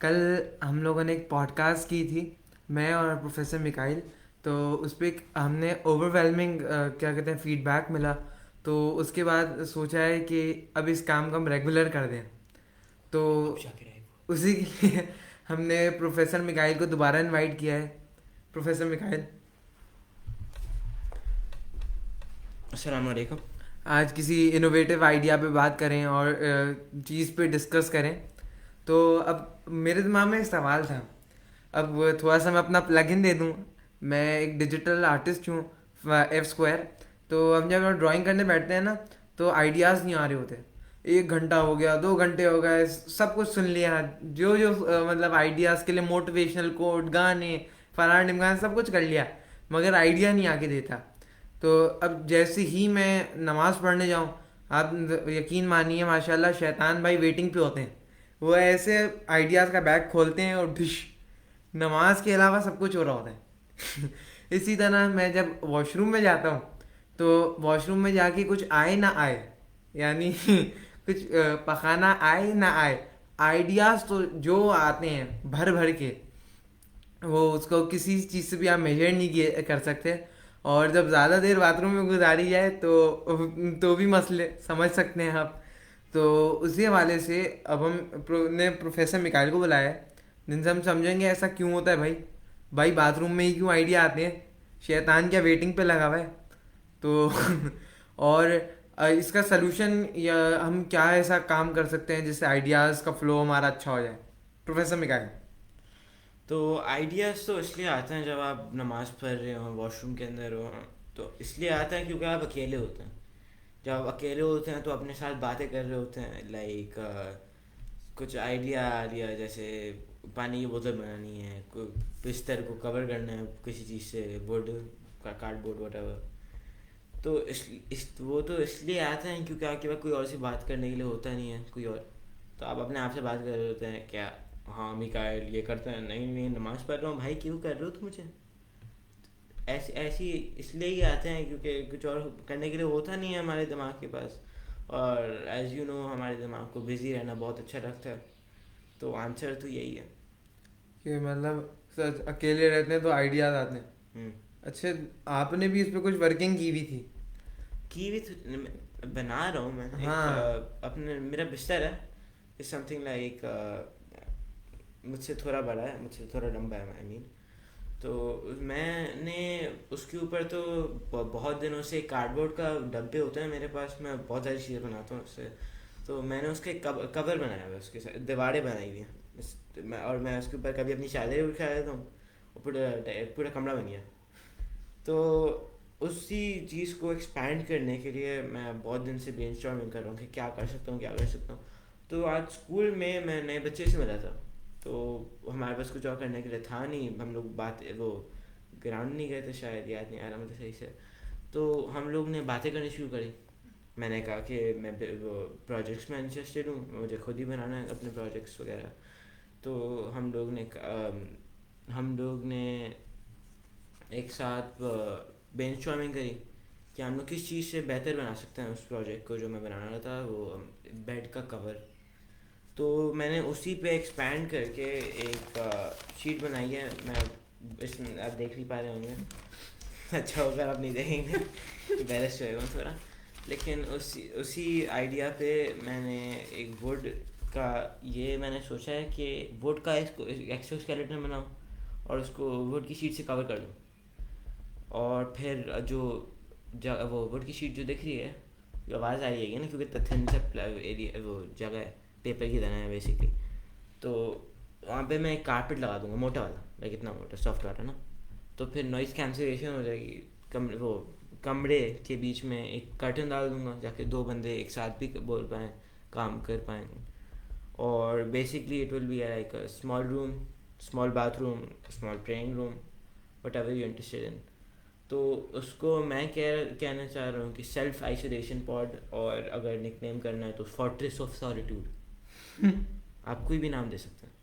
कल हम लोगों ने एक पॉडकास्ट की थी, मैं और प्रोफेसर मिकाइल। तो उस पर हमने ओवरवेलमिंग क्या कहते हैं फीडबैक मिला। तो उसके बाद सोचा है कि अब इस काम को हम रेगुलर कर दें। तो अब जाके रहे वो। उसी के लिए हमने प्रोफेसर मिकाइल को दोबारा इनवाइट किया है। प्रोफेसर मिकाइल, अस्सलाम वालेकुम। आज किसी इनोवेटिव आइडिया पे बात करें और चीज़ पे डिस्कस करें। तो अब मेरे दिमाग में एक सवाल था। अब थोड़ा सा मैं अपना प्लग इन दे दूँ। मैं एक डिजिटल आर्टिस्ट हूँ, एफ स्क्वायर। तो हम जब ड्राइंग करने बैठते हैं ना, तो आइडियाज़ नहीं आ रहे होते। 1 घंटा हो गया, 2 घंटे हो गए, सब कुछ सुन लिया, जो जो मतलब आइडियाज़ के लिए मोटिवेशनल कोट, गाने, फलाना ढिमकाना सब कुछ कर लिया, मगर आइडिया नहीं आके देता। तो अब जैसे ही मैं नमाज़ पढ़ने जाऊँ, आप यकीन मानिए माशाल्लाह शैतान भाई वेटिंग पे होते हैं। वो ऐसे आइडियाज़ का बैग खोलते हैं और डिश, नमाज के अलावा सब कुछ हो रहा होता है। इसी तरह मैं जब वॉशरूम में जाता हूँ, तो वॉशरूम में जाके कुछ आए ना आए, यानी कुछ पखाना आए ना आए, आइडियाज़ तो जो आते हैं भर भर के, वो उसको किसी चीज़ से भी आप मेजर नहीं किए कर सकते। और जब ज़्यादा देर बाथरूम में गुजारी जाए तो भी मसले समझ सकते हैं आप। तो उसी हवाले से अब हम ने प्रोफेसर मिकाइल को बुलाया है, जिनसे हम समझेंगे ऐसा क्यों होता है भाई। भाई बाथरूम में ही क्यों आइडिया आते हैं? शैतान क्या वेटिंग पे लगा हुआ है? तो और इसका सलूशन या हम क्या ऐसा काम कर सकते हैं जिससे आइडियाज़ का फ्लो हमारा अच्छा हो जाए? प्रोफेसर मिकाइल। तो आइडियाज़ तो इसलिए आते हैं जब आप नमाज़ पढ़ रहे हो, वॉशरूम के अंदर हो। तो इसलिए आता है क्योंकि आप अकेले होते हैं। जब आप अकेले होते हैं तो अपने साथ बातें कर रहे होते हैं, लाइक कुछ आइडिया आ लिया, जैसे पानी की बोतल बनानी है, कोई बिस्तर को कवर करना है किसी चीज़ से, बोर्ड का, कार्डबोर्ड वगैरह। तो इस वो तो इसलिए आते हैं क्योंकि आपके पास कोई और से बात करने के लिए होता नहीं है कोई और। तो आप अपने आप से बात कर रहे होते हैं क्या, हाँ मिकाइल ये करते हैं, नहीं नहीं नमाज पढ़ रहा हूँ भाई, क्यों कर रहे हो तुम मुझे ऐसी ऐसी। इसलिए ही आते हैं क्योंकि कुछ और करने के लिए होता नहीं है हमारे दिमाग के पास। और एज यू नो हमारे दिमाग को बिजी रहना बहुत अच्छा लगता है। तो आंसर तो यही है। कि मतलब सच अकेले रहते हैं तो आइडियाज आते हैं। हम्म। अच्छा, आपने भी इस पे कुछ वर्किंग की भी थी? की भी तो बना रहा हूँ मैं एक हाँ। अपने मेरा बिस्तर है, इज समथिंग लाइक मुझसे थोड़ा बड़ा है, मुझसे थोड़ा लंबा है, आई मीन। तो मैंने उसके ऊपर तो बहुत दिनों से कार्डबोर्ड का डब्बे होते हैं मेरे पास, मैं बहुत सारी चीज़ें बनाता हूँ उससे। तो मैंने उसके कवर बनाया हुआ है, उसके साथ दीवारें बनाई हुई हैं और मैं उसके ऊपर कभी अपनी चादरें उठा देता हूँ, और पूरा पूरा कमरा बन गया। तो उसी चीज़ को एक्सपैंड करने के लिए मैं बहुत दिन से ब्रेनस्टॉर्मिंग कर रहा हूँ कि क्या कर सकता हूँ, क्या कर सकता हूँ। तो आज स्कूल में मैं नए बच्चे से मिला था। तो हमारे पास कुछ और करने के लिए था नहीं, हम लोग बात वो ग्राउंड नहीं गए थे, शायद याद नहीं आ रहा मुझे सही से। तो हम लोग ने बातें करनी शुरू करी। मैंने कहा कि मैं वो प्रोजेक्ट्स में इंटरेस्टेड हूँ, मुझे खुद ही बनाना है अपने प्रोजेक्ट्स वगैरह। तो हम लोग ने एक साथ ब्रेनस्टॉर्मिंग करी कि हम लोग किस चीज़ से बेहतर बना सकते हैं उस प्रोजेक्ट को जो मैं बनाना था, वो बेड का कवर। तो मैंने उसी पे एक्सपैंड करके एक शीट बनाई है। मैं इसमें आप देख नहीं पा रहे होंगे। अच्छा होगा आप नहीं देखेंगे, बैलेंस होएगा थोड़ा। लेकिन उसी उसी आइडिया पे मैंने एक वुड का, ये मैंने सोचा है कि वुड का एक्सोस्केलेटन बनाऊँ और उसको वुड की शीट से कवर कर दूँ। और फिर वो वुड की शीट जो दिख रही है, जो आवाज़ आ रही है ना, क्योंकि तथन से एरिया वो जगह है, पेपर की तरह है बेसिकली। तो वहाँ पे मैं एक कारपेट लगा दूंगा मोटा वाला, लाइक इतना मोटा सॉफ्ट वाला ना। तो फिर नॉइज़ कैंसिलेशन हो जाएगी। वो कमरे के बीच में एक कर्टन डाल दूंगा, जाके दो बंदे एक साथ भी बोल पाएँ, काम कर पाएँ। और basically it will be like a small room, small bathroom, small playing room, what ever you interested in. तो उसको मैं कहना चाह रहा हूँ कि सेल्फ आइसोलेशन पॉड, और अगर निकनेम करना है तो फोर्ट्रेस ऑफ सॉलिट्यूड, आप कोई भी नाम दे सकते हैं।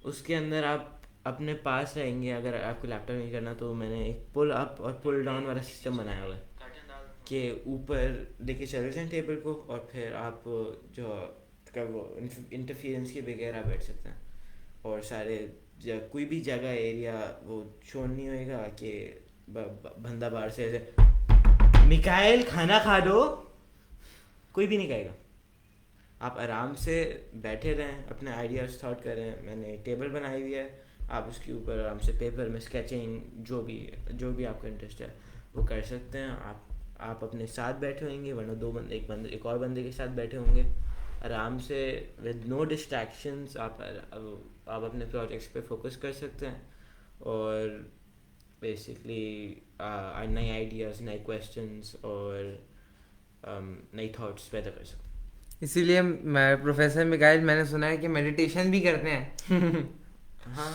उसके अंदर आप अपने पास रहेंगे। अगर आपको लैपटॉप नहीं करना तो मैंने एक पुल अप और पुल डाउन वाला सिस्टम बनाया हुआ है कि ऊपर लेके चले जाएं टेबल को, और फिर आप जो का वो इंटरफेरेंस के बगैर आप बैठ सकते हैं। और सारे कोई भी जगह एरिया वो शो नहीं होएगा कि बंदा बाहर से ऐसे मिकाइल खाना खा दो, कोई भी नहीं कहेगा। आप आराम से बैठे रहें, अपने आइडियाज थॉट करें। मैंने टेबल बनाई हुई है, आप उसके ऊपर आराम से पेपर में स्केचिंग जो भी आपका इंटरेस्ट है वो कर सकते हैं। आप अपने साथ बैठे होंगे, वरना दो बंदे एक और बंदे के साथ बैठे होंगे आराम से, विद नो डिस्ट्रैक्शंस। आप अपने प्रोजेक्ट्स पे फोकस कर सकते हैं और बेसिकली नए आइडियाज़, नए क्वेश्चंस और नई थॉट्स पैदा कर सकते इसीलिए मैं प्रोफेसर मिकाइल, मैंने सुना है कि मेडिटेशन भी करते हैं। हैं। हाँ,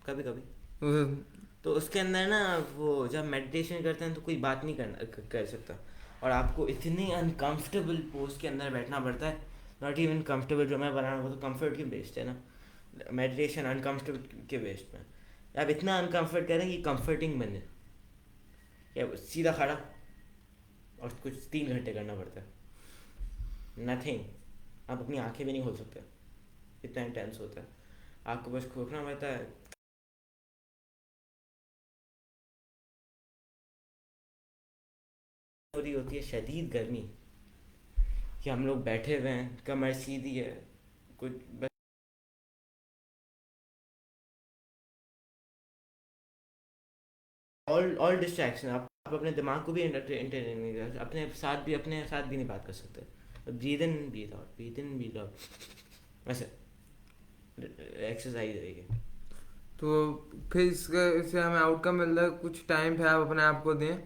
कभी कभी। वो- तो उसके अंदर ना, वो जब मेडिटेशन करते हैं तो कोई बात नहीं कर सकता, और आपको इतनी अनकंफर्टेबल पोज के अंदर बैठना पड़ता है। नॉट इवन कंफर्टेबल, जो मैं बना रहा हूँ वो तो कंफर्ट की बेस्ड है ना, मेडिटेशन अनकंफर्टेबल के बेस्ड में। आप इतना अनकंफर्ट करें कि कंफर्टिंग बने, या सीधा खड़ा और कुछ 3 घंटे करना पड़ता है, नथिंग। आप अपनी आंखें भी नहीं खोल सकते, इतना इंटेंस होता है। आपको बस खोलना पड़ता है। हो रही होती है शदीद गर्मी, कि हम लोग बैठे हुए हैं, कमर सीधी है, कुछ बस ऑल डिस्ट्रैक्शन। आप अपने दिमाग को भी एंटरटेन नहीं कर, अपने साथ भी नहीं बात कर सकते। Breathe in breathe out, breathe in breathe out, वैसे एक्सरसाइज रहेगी। तो फिर इससे हमें आउटकम मिल रहा है, कुछ टाइम फिर आप अपने आप को दें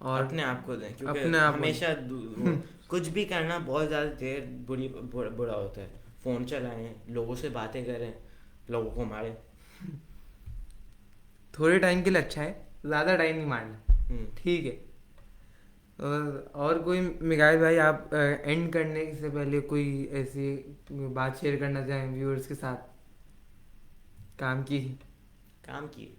और अपने आप को दें, क्योंकि अपने आप को हमेशा कुछ भी करना बहुत ज़्यादा देर बुरा होता है। फ़ोन चलाएं, लोगों से बातें करें, लोगों को मारें। थोड़े टाइम के लिए अच्छा है, ज़्यादा टाइम नहीं मारना। हम्म। ठीक है। और कोई मिगाइल भाई, आप एंड करने से पहले कोई ऐसी बात शेयर करना चाहें व्यूअर्स के साथ, काम की? काम की।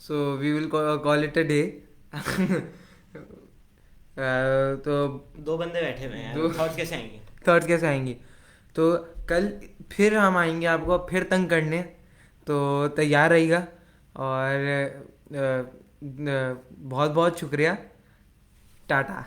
So we will call it a day. तो 2 बंदे बैठे हुए हैं, दो थॉट्स कैसे आएंगे? थॉट कैसे आएंगी? तो कल फिर हम आएंगे आपको फिर तंग करने, तो तैयार रहिएगा। और बहुत बहुत शुक्रिया। टाटा।